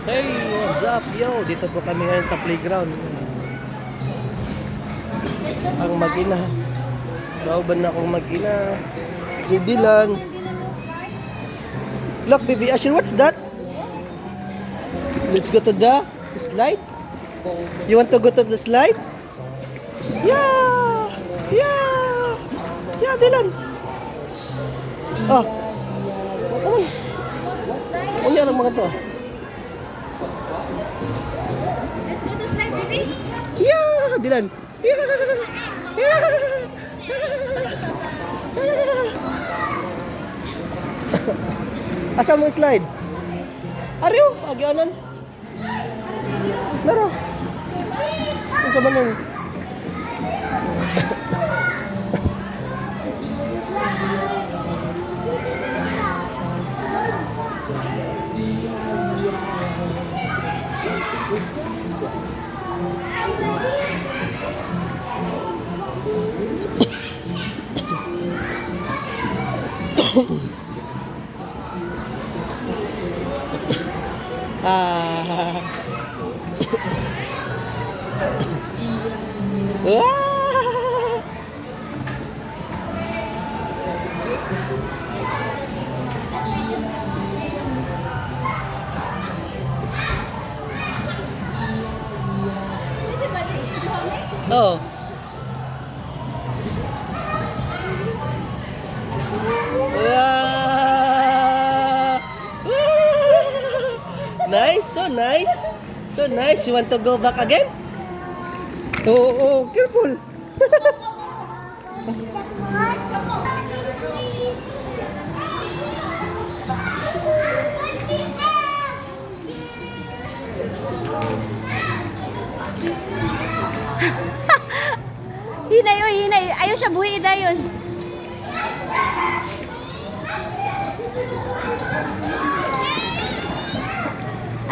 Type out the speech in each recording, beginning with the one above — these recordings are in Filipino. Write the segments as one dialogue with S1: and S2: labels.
S1: Hey, what's up, yo? Dito po kami ngayon sa playground. Ang mag-ina. Kauban na akong mag-ina. Si Dylan. Look, baby Asher, what's that? Let's go to the slide. You want to go to the slide? Yeah! Yeah! Yeah, Dylan. Oh. Uy. Unya ang mga to.
S2: Let's go to slide, baby.
S1: Yeah, Dylan. Yeah. Yeah. Asa mo slide? Ariyo, agyanan. Laro. Unsa man nun? Ah. Ah. Oh. Ah. Nice, so nice. So nice. You want to go back again? Oh, oh, careful.
S2: Hinay, oy, hinay. Ayaw siya buhi dayon.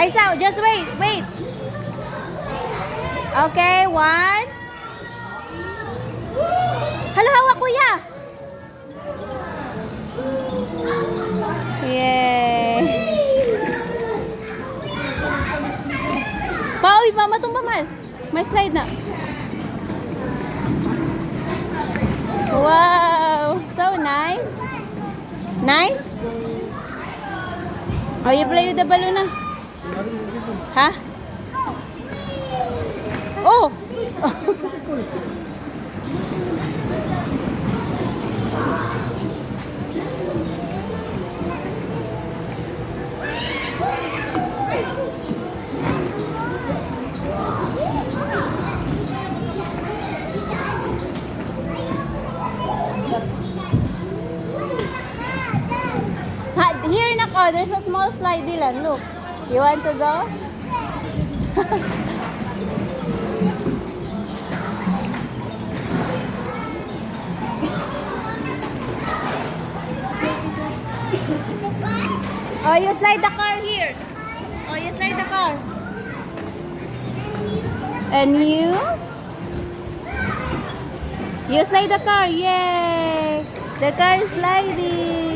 S2: Ay, Sao, just wait, wait. Okay, one. Hala, hawak, kuya. Yay. Pa, uy, mama itong pamal. May slide na. Wow, so nice. Nice? Oh, you play with the balloon na. Ha? Oh! Here nako, there's a small slide, Dylan. Look. You want to go? Oh, you slide the car here. Oh, you slide the car. And you? You slide the car. Yay! The car is sliding.